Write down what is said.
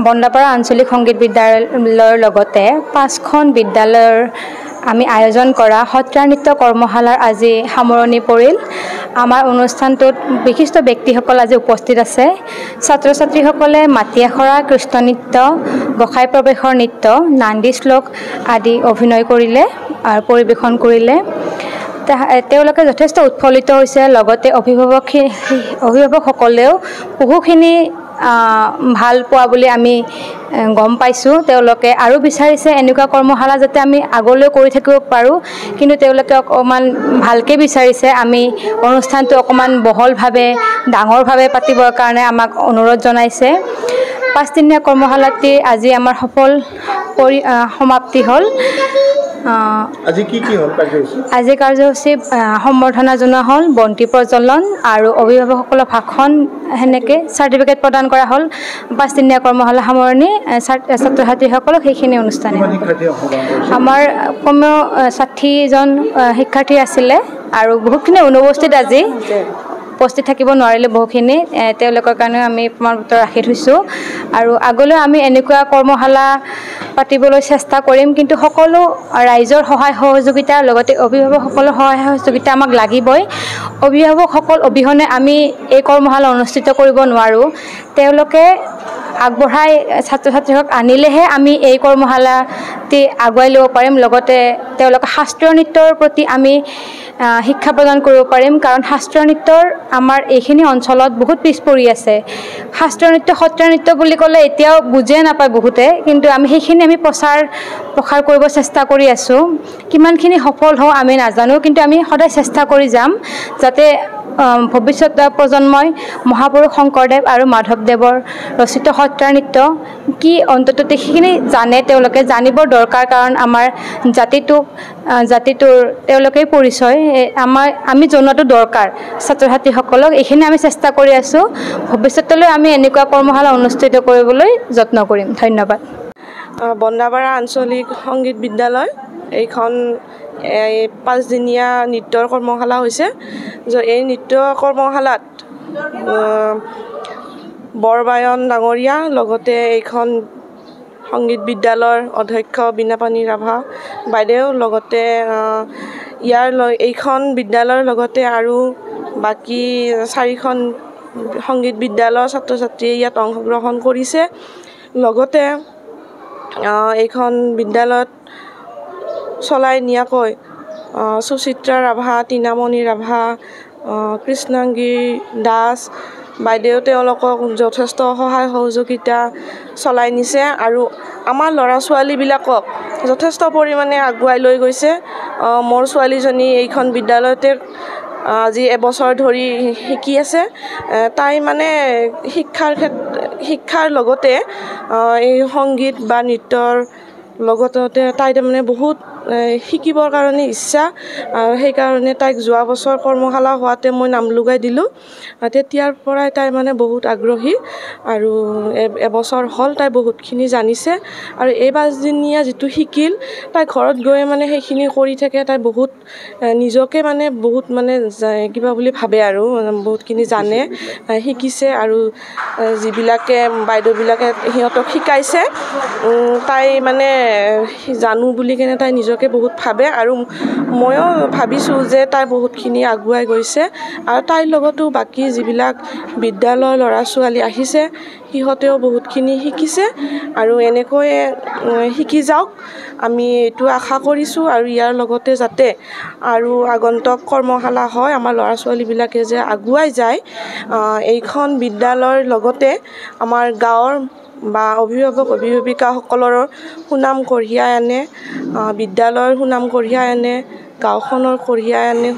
বন্দাপাৰা আঞ্চলিক সংগীত বিদ্যালয়ৰ লগতে 5খন বিদ্যালয়ৰ আমি আয়োজন কৰা সত্ৰীয়া নৃত্য কৰ্মশালাৰ আজি সামৰণি পৰিল। আমাৰ অনুষ্ঠানটোত বিশিষ্ট ব্যক্তিসকল আজি উপস্থিত আছে। ছাত্ৰ ছাত্ৰীসকলে মাটি আখৰা, কৃষ্ণ নৃত্য, গোসাঁই প্ৰৱেশৰ নৃত্য, নান্দী শ্লোক আদি অভিনয় কৰিলে আৰু পৰিৱেশন কৰিলে। তেওঁলোকে যথেষ্ট উৎফুল্লিত হৈছে। লগতে অভিভাৱকসকলেও বহুখিনি ভাল পোৱা বুলি আমি গম পাইছোঁ। তেওঁলোকে আৰু বিচাৰিছে এনেকুৱা কৰ্মশালা যাতে আমি আগলৈ কৰি থাকিব পাৰোঁ, কিন্তু তেওঁলোকে অকণমান ভালকৈ বিচাৰিছে। আমি অনুষ্ঠানটো অকণমান বহলভাৱে ডাঙৰভাৱে পাতিবৰ কাৰণে আমাক অনুৰোধ জনাইছে। 5দিনীয়া কৰ্মশালাটি আজি আমাৰ সফল সমাপ্তি হ'ল। আজি কি হ'ল কাৰ্যসূচী? আজি কাৰ্যসূচী সম্বৰ্ধনা জনোৱা হ'ল, বন্তি প্ৰজ্বলন আৰু অভিভাৱকসকলৰ ভাষণ, সেনেকৈ চাৰ্টিফিকেট প্ৰদান কৰা হ'ল। 5দিনীয়া কৰ্মশালা সামৰণি ছাত্ৰ ছাত্ৰীসকলক সেইখিনি অনুষ্ঠানে। আমাৰ কমেও 60জন শিক্ষাৰ্থী আছিলে আৰু বহুতখিনি অনুপস্থিত আজি উপস্থিত থাকিব নোৱাৰিলে বহুখিনি। তেওঁলোকৰ কাৰণে আমি প্ৰমাণপত্ৰ ৰাখি থৈছোঁ আৰু আগলৈ আমি এনেকুৱা কৰ্মশালা পাতিবলৈ চেষ্টা কৰিম। কিন্তু সকলো ৰাইজৰ সহায় সহযোগিতাৰ লগতে অভিভাৱকসকলৰ সহায় সহযোগিতা আমাক লাগিবই। অভিভাৱকসকল অবিহনে আমি এই কৰ্মশালা অনুষ্ঠিত কৰিব নোৱাৰোঁ। তেওঁলোকে আগবঢ়াই ছাত্ৰ ছাত্ৰীসকলক আনিলেহে আমি এই কৰ্মশালাটি আগুৱাই ল'ব পাৰিম। লগতে তেওঁলোকে শাস্ত্ৰীয় নৃত্যৰ প্ৰতি আমি শিক্ষা প্ৰদান কৰিব পাৰিম, কাৰণ শাস্ত্ৰীয় নৃত্যৰ আমাৰ এইখিনি অঞ্চলত বহুত পিছ পৰি আছে। শাস্ত্ৰীয় নৃত্য, সত্ৰীয়া নৃত্য বুলি ক'লে এতিয়াও বুজিয়ে নাপায় বহুতে, কিন্তু আমি সেইখিনি প্ৰসাৰ কৰিব চেষ্টা কৰি আছোঁ। কিমানখিনি সফল হওঁ আমি নাজানো, কিন্তু আমি সদায় চেষ্টা কৰি যাম যাতে ভৱিষ্যত প্ৰজন্মই মহাপুৰুষ শংকৰদেৱ আৰু মাধৱদেৱৰ ৰচিত সত্ৰীয়া নৃত্য কি অন্ততঃ সেইখিনি জানে। তেওঁলোকে জানিবৰ দৰকাৰ, কাৰণ আমাৰ জাতিটোৰ তেওঁলোকেই পৰিচয়। আমি জনোৱাটো দৰকাৰ ছাত্ৰ ছাত্ৰীসকলক। এইখিনি আমি চেষ্টা কৰি আছোঁ। ভৱিষ্যতলৈ আমি এনেকুৱা কৰ্মশালা অনুষ্ঠিত কৰিবলৈ যত্ন কৰিম। ধন্যবাদ। বন্দাপাৰা আঞ্চলিক সংগীত বিদ্যালয় এইখন 5দিনীয়া নৃত্যৰ কৰ্মশালা হৈছে। এই নৃত্য কৰ্মশালাত বৰবায়ন ডাঙৰীয়া, লগতে এইখন সংগীত বিদ্যালয়ৰ অধ্যক্ষ বীণাপাণি ৰাভা বাইদেউ, লগতে এইখন বিদ্যালয়ৰ লগতে আৰু বাকী 4খন সংগীত বিদ্যালয়ৰ ছাত্ৰ ছাত্ৰীয়ে ইয়াত অংশগ্ৰহণ কৰিছে। লগতে এইখন বিদ্যালয়ত চলাই নিয়াকৈ সুচিত্ৰা ৰাভা, তীনামণি ৰাভা, কৃষ্ণাংগী দাস বাইদেউ তেওঁলোকক যথেষ্ট সহায় সহযোগিতা চলাই নিছে আৰু আমাৰ ল'ৰা ছোৱালীবিলাকক যথেষ্ট পৰিমাণে আগুৱাই লৈ গৈছে। মোৰ ছোৱালীজনী এইখন বিদ্যালয়তে আজি এবছৰ ধৰি শিকি আছে। তাই মানে শিক্ষাৰ লগতে এই সংগীত বা নৃত্যৰ লগতে তাই তাৰমানে বহুত শিকিবৰ কাৰণে ইচ্ছা। সেইকাৰণে তাইক যোৱা বছৰ কৰ্মশালা হোৱাতে মই নাম লগাই দিলোঁ। তেতিয়াৰ পৰাই তাই মানে বহুত আগ্ৰহী আৰু এবছৰ হ'ল তাই বহুতখিনি জানিছে। আৰু এই 5দিনীয়া যিটো শিকিল, তাই ঘৰত গৈ মানে সেইখিনি কৰি থাকে। তাই বহুত নিজকে মানে বহুত কিবা বুলি ভাবে আৰু বহুতখিনি জানে, শিকিছে। আৰু যিবিলাকে বাইদেউবিলাকে সিহঁতক শিকাইছে, তাই মানে জানো বুলি কেনে তাই নিজকে বহুত ভাবে। আৰু ময়ো ভাবিছোঁ যে তাই বহুতখিনি আগুৱাই গৈছে। আৰু তাইৰ লগতো বাকী যিবিলাক বিদ্যালয়ৰ ল'ৰা ছোৱালী আহিছে, সিহঁতেও বহুতখিনি শিকিছে আৰু এনেকৈয়ে শিকি যাওক, আমি এইটো আশা কৰিছোঁ। আৰু ইয়াৰ লগতে যাতে আৰু আগন্তুক কৰ্মশালা হয়, আমাৰ ল'ৰা ছোৱালীবিলাকে যে আগুৱাই যায়, এইখন বিদ্যালয়ৰ লগতে আমাৰ গাঁৱৰ বা অভিভাৱিকাসকলৰো সুনাম কঢ়িয়াই আনে, বিদ্যালয়ৰ সুনাম কঢ়িয়াই আনে, গাঁওখনৰ কঢ়িয়াই আনে।